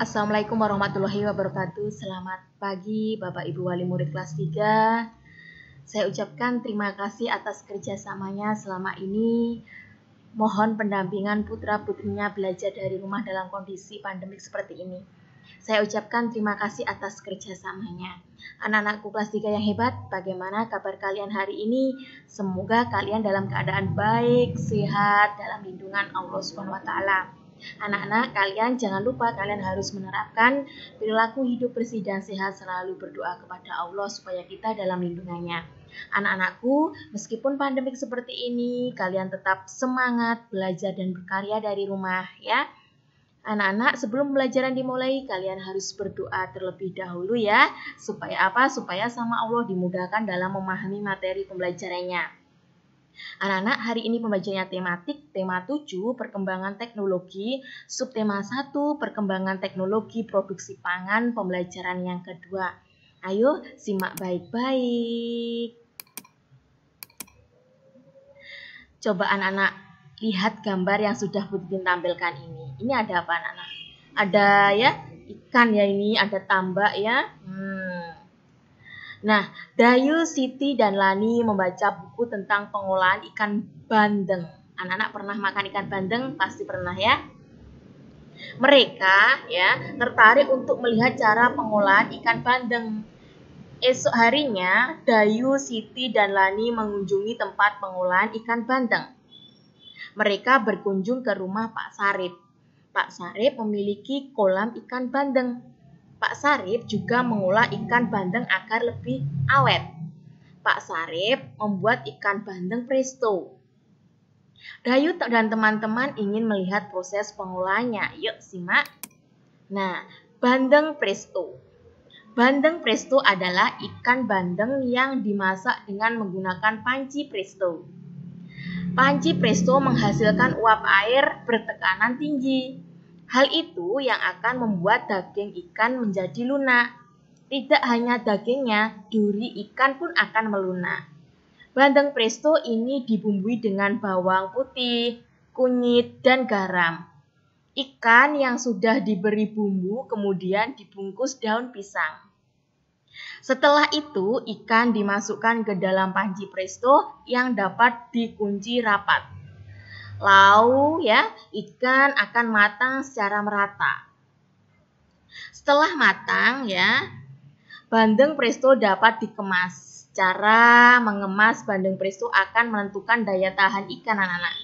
Assalamualaikum warahmatullahi wabarakatuh. Selamat pagi Bapak Ibu Wali Murid kelas 3. Saya ucapkan terima kasih atas kerjasamanya selama ini. Mohon pendampingan putra-putrinya belajar dari rumah dalam kondisi pandemik seperti ini. Saya ucapkan terima kasih atas kerjasamanya. Anak-anakku kelas 3 yang hebat, bagaimana kabar kalian hari ini? Semoga kalian dalam keadaan baik, sehat, dalam lindungan Allah Subhanahu wa Ta'ala. Anak-anak, kalian jangan lupa kalian harus menerapkan perilaku hidup bersih dan sehat, selalu berdoa kepada Allah supaya kita dalam lindungannya. Anak-anakku, meskipun pandemik seperti ini, kalian tetap semangat belajar dan berkarya dari rumah ya. Anak-anak, sebelum pembelajaran dimulai, kalian harus berdoa terlebih dahulu ya. Supaya apa? Supaya sama Allah dimudahkan dalam memahami materi pembelajarannya. Anak-anak, hari ini pembelajarannya tematik, tema 7, perkembangan teknologi, subtema 1, perkembangan teknologi produksi pangan, pembelajaran yang kedua. Ayo, simak baik-baik. Coba anak-anak lihat gambar yang sudah Bu Titin tampilkan ini. Ini ada apa anak-anak? Ada ya, ikan ya ini, ada tambak ya. Nah, Dayu, Siti, dan Lani membaca buku tentang pengolahan ikan bandeng. Anak-anak pernah makan ikan bandeng? Pasti pernah ya. Mereka ya tertarik untuk melihat cara pengolahan ikan bandeng. Esok harinya, Dayu, Siti, dan Lani mengunjungi tempat pengolahan ikan bandeng. Mereka berkunjung ke rumah Pak Sarip. Pak Sarip memiliki kolam ikan bandeng. Pak Sarip juga mengolah ikan bandeng agar lebih awet. Pak Sarip membuat ikan bandeng presto. Dayu dan teman-teman ingin melihat proses pengolahannya. Yuk simak. Nah, bandeng presto. Bandeng presto adalah ikan bandeng yang dimasak dengan menggunakan panci presto. Panci presto menghasilkan uap air bertekanan tinggi. Hal itu yang akan membuat daging ikan menjadi lunak. Tidak hanya dagingnya, duri ikan pun akan melunak. Bandeng presto ini dibumbui dengan bawang putih, kunyit, dan garam. Ikan yang sudah diberi bumbu kemudian dibungkus daun pisang. Setelah itu, ikan dimasukkan ke dalam panci presto yang dapat dikunci rapat. Lalu ya, ikan akan matang secara merata. Setelah matang ya, bandeng presto dapat dikemas. Cara mengemas bandeng presto akan menentukan daya tahan ikan anak-anak.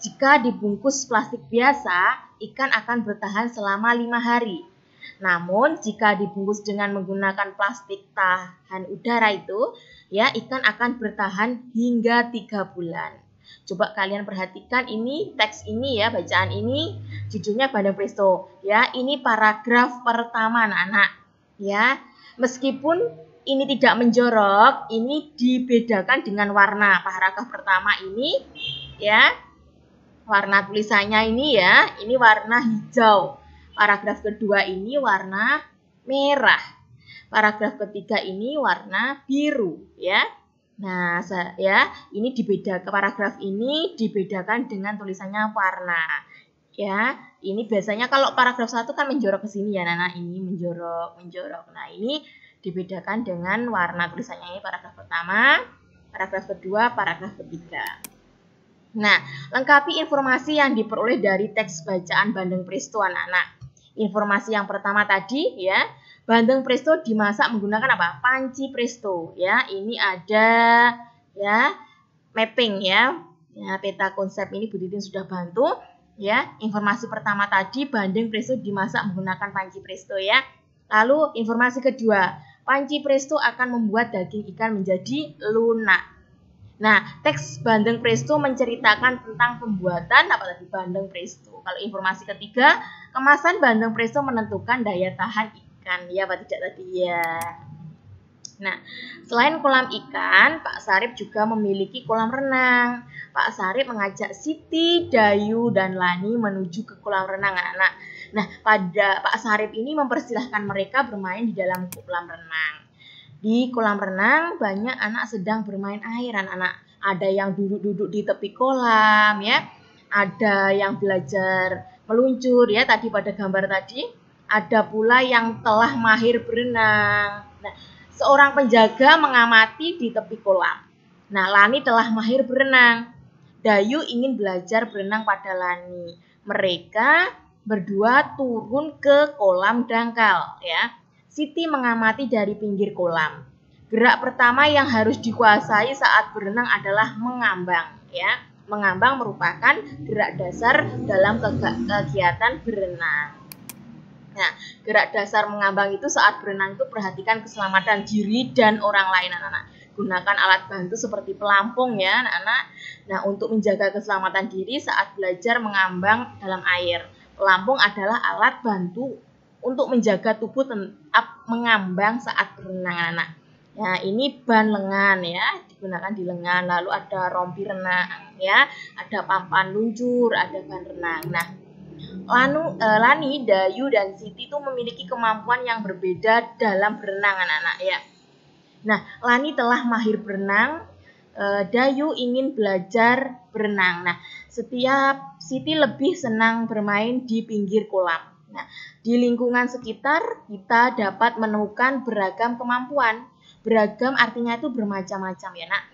Jika dibungkus plastik biasa, ikan akan bertahan selama 5 hari. Namun jika dibungkus dengan menggunakan plastik tahan udara itu, ya ikan akan bertahan hingga 3 bulan. Coba kalian perhatikan ini, teks ini ya, bacaan ini, judulnya bandeng presto. Ya, ini paragraf pertama anak-anak. Ya, meskipun ini tidak menjorok, ini dibedakan dengan warna. Paragraf pertama ini, ya, warna tulisannya ini ya, ini warna hijau. Paragraf kedua ini warna merah. Paragraf ketiga ini warna biru, ya. Nah, ya, ini dibedakan, paragraf ini dibedakan dengan tulisannya warna. Ya, ini biasanya kalau paragraf 1 kan menjorok ke sini ya, Nana, ini menjorok. Nah, ini dibedakan dengan warna tulisannya. Ini paragraf pertama, paragraf kedua, paragraf ketiga. Nah, lengkapi informasi yang diperoleh dari teks bacaan bandeng presto anak-anak. Informasi yang pertama tadi ya, bandeng presto dimasak menggunakan apa? Panci presto ya. Ini ada ya mapping ya. Ya, peta konsep ini Bu Titin sudah bantu ya. Informasi pertama tadi bandeng presto dimasak menggunakan panci presto ya. Lalu informasi kedua, panci presto akan membuat daging ikan menjadi lunak. Nah, teks bandeng presto menceritakan tentang pembuatan apa tadi bandeng presto. Kalau informasi ketiga, kemasan bandeng presto menentukan daya tahan ikan. Ya, apa tidak tadi ya. Nah, selain kolam ikan, Pak Sarip juga memiliki kolam renang. Pak Sarip mengajak Siti, Dayu, dan Lani menuju ke kolam renang anak-anak. Nah, pada Pak Sarip ini mempersilahkan mereka bermain di dalam kolam renang. Di kolam renang banyak anak sedang bermain air anak-anak. Ada yang duduk-duduk di tepi kolam ya. Ada yang belajar meluncur ya tadi pada gambar tadi. ada pula yang telah mahir berenang. Nah, seorang penjaga mengamati di tepi kolam. Nah, Lani telah mahir berenang. Dayu ingin belajar berenang pada Lani. Mereka berdua turun ke kolam dangkal, ya. Siti mengamati dari pinggir kolam. Gerak pertama yang harus dikuasai saat berenang adalah mengambang, ya. Mengambang merupakan gerak dasar dalam kegiatan berenang. Nah, gerak dasar mengambang itu saat berenang itu perhatikan keselamatan diri dan orang lain, anak-anak. Gunakan alat bantu seperti pelampung ya, anak-anak. Nah, untuk menjaga keselamatan diri saat belajar mengambang dalam air. Pelampung adalah alat bantu untuk menjaga tubuh tetap mengambang saat berenang, anak-anak. Nah, ini ban lengan ya, digunakan di lengan. Lalu ada rompi renang ya, ada papan luncur, ada ban renang. Nah, Lani, Dayu, dan Siti itu memiliki kemampuan yang berbeda dalam berenang, anak-anak ya. Nah, Lani telah mahir berenang, Dayu ingin belajar berenang. Nah, setiap Siti lebih senang bermain di pinggir kolam. Nah, di lingkungan sekitar kita dapat menemukan beragam kemampuan. Beragam artinya itu bermacam-macam ya, nak.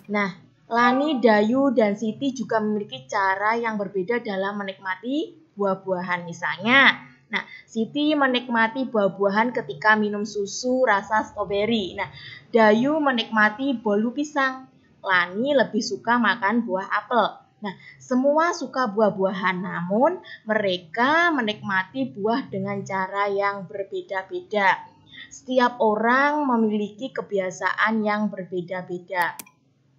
Nah, Lani, Dayu, dan Siti juga memiliki cara yang berbeda dalam menikmati buah-buahan. Misalnya, nah, Siti menikmati buah-buahan ketika minum susu rasa stroberi. Nah, Dayu menikmati bolu pisang. Lani lebih suka makan buah apel. Nah, semua suka buah-buahan, namun mereka menikmati buah dengan cara yang berbeda-beda. Setiap orang memiliki kebiasaan yang berbeda-beda.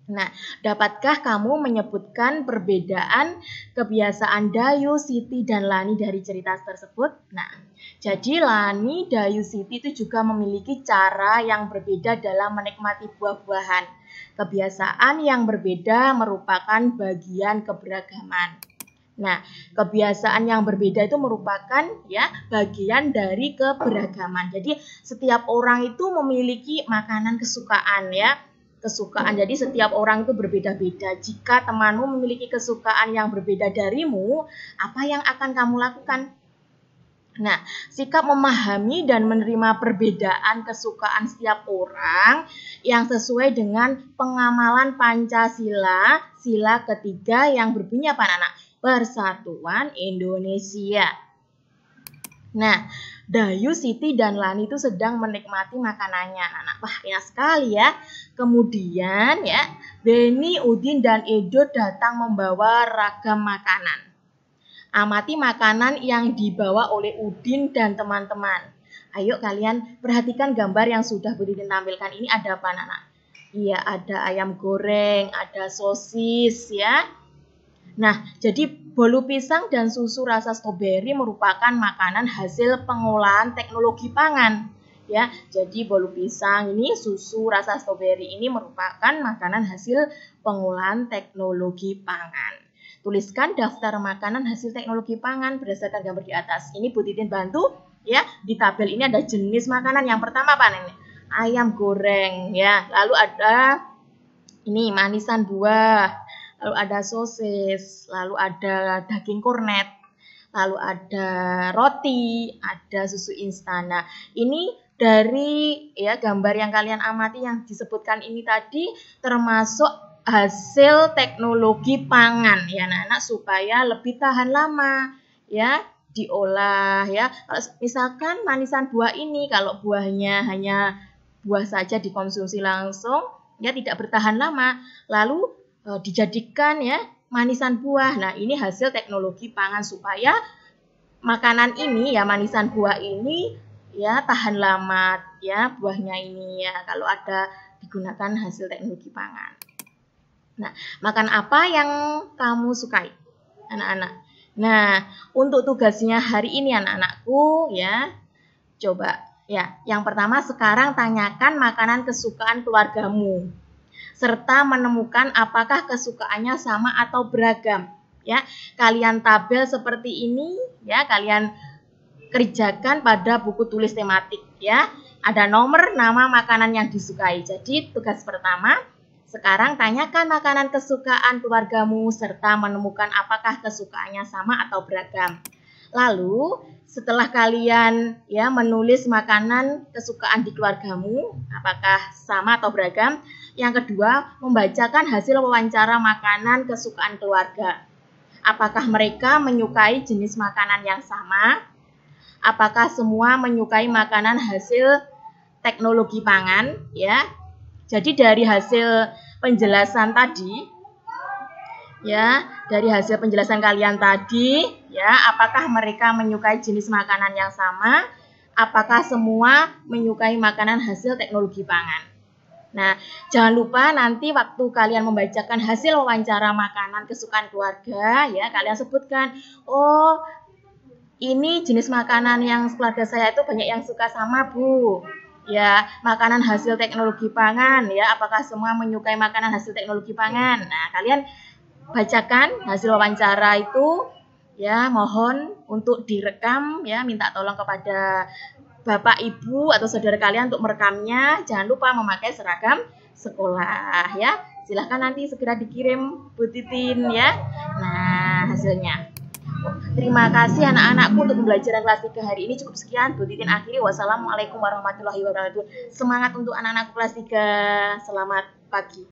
Nah, dapatkah kamu menyebutkan perbedaan kebiasaan Dayu, Siti, dan Lani dari cerita tersebut? Nah, jadi Lani, Dayu, Siti itu juga memiliki cara yang berbeda dalam menikmati buah-buahan. Kebiasaan yang berbeda merupakan bagian keberagaman. Nah, kebiasaan yang berbeda itu merupakan ya bagian dari keberagaman. Jadi setiap orang itu memiliki makanan kesukaan ya. Kesukaan. Jadi setiap orang itu berbeda-beda. Jika temanmu memiliki kesukaan yang berbeda darimu, apa yang akan kamu lakukan? Nah, sikap memahami dan menerima perbedaan kesukaan setiap orang yang sesuai dengan pengamalan Pancasila, sila ketiga yang berbunyi apa, anak? Persatuan Indonesia. Nah, Dayu, Siti, dan Lani itu sedang menikmati makanannya. Anak-anak, wah enak sekali ya. Kemudian ya, Beni, Udin, dan Edo datang membawa ragam makanan. Amati makanan yang dibawa oleh Udin dan teman-teman. Ayo kalian perhatikan gambar yang sudah Udin tampilkan. Ini ada apa, anak-anak? Iya, ada ayam goreng, ada sosis ya. Nah, jadi bolu pisang dan susu rasa stroberi merupakan makanan hasil pengolahan teknologi pangan. Ya, jadi bolu pisang ini, susu rasa stroberi ini merupakan makanan hasil pengolahan teknologi pangan. Tuliskan daftar makanan hasil teknologi pangan berdasarkan gambar di atas. Ini Bu Titin bantu ya. Di tabel ini ada jenis makanan. Yang pertama apa nih? Ayam goreng ya. Lalu ada ini manisan buah. Lalu ada sosis, lalu ada daging kornet, lalu ada roti, ada susu instan. Nah, ini dari ya gambar yang kalian amati yang disebutkan ini tadi termasuk hasil teknologi pangan ya anak-anak supaya lebih tahan lama ya diolah ya. Kalau misalkan manisan buah ini kalau buahnya hanya buah saja dikonsumsi langsung ya tidak bertahan lama. Lalu dijadikan ya manisan buah. Nah, ini hasil teknologi pangan supaya makanan ini ya manisan buah ini ya tahan lama ya buahnya ini ya kalau ada digunakan hasil teknologi pangan. Nah, makan apa yang kamu sukai, anak-anak? Nah, untuk tugasnya hari ini anak-anakku ya, coba ya. Yang pertama sekarang tanyakan makanan kesukaan keluargamu. Serta menemukan apakah kesukaannya sama atau beragam. Ya, kalian tabel seperti ini ya, kalian kerjakan pada buku tulis tematik ya. Ada nomor nama makanan yang disukai. Jadi tugas pertama, sekarang tanyakan makanan kesukaan keluargamu serta menemukan apakah kesukaannya sama atau beragam. Lalu setelah kalian ya menulis makanan kesukaan di keluargamu, apakah sama atau beragam. Yang kedua, membacakan hasil wawancara makanan kesukaan keluarga. Apakah mereka menyukai jenis makanan yang sama? Apakah semua menyukai makanan hasil teknologi pangan ya? Jadi dari hasil penjelasan tadi ya, dari hasil penjelasan kalian tadi ya, apakah mereka menyukai jenis makanan yang sama? Apakah semua menyukai makanan hasil teknologi pangan? Nah, jangan lupa nanti waktu kalian membacakan hasil wawancara makanan kesukaan keluarga ya, kalian sebutkan, oh ini jenis makanan yang keluarga saya itu banyak yang suka sama Bu. Ya, makanan hasil teknologi pangan ya, apakah semua menyukai makanan hasil teknologi pangan? Nah, kalian bacakan hasil wawancara itu ya, mohon untuk direkam ya, minta tolong kepada Bapak, Ibu atau saudara kalian untuk merekamnya. Jangan lupa memakai seragam sekolah ya. Silahkan nanti segera dikirim Bu Titin ya. Nah, hasilnya. Terima kasih anak-anakku untuk pembelajaran kelas 3 hari ini. Cukup sekian, Bu Titin akhiri. Wassalamualaikum warahmatullahi wabarakatuh. Semangat untuk anak-anak kelas 3. Selamat pagi.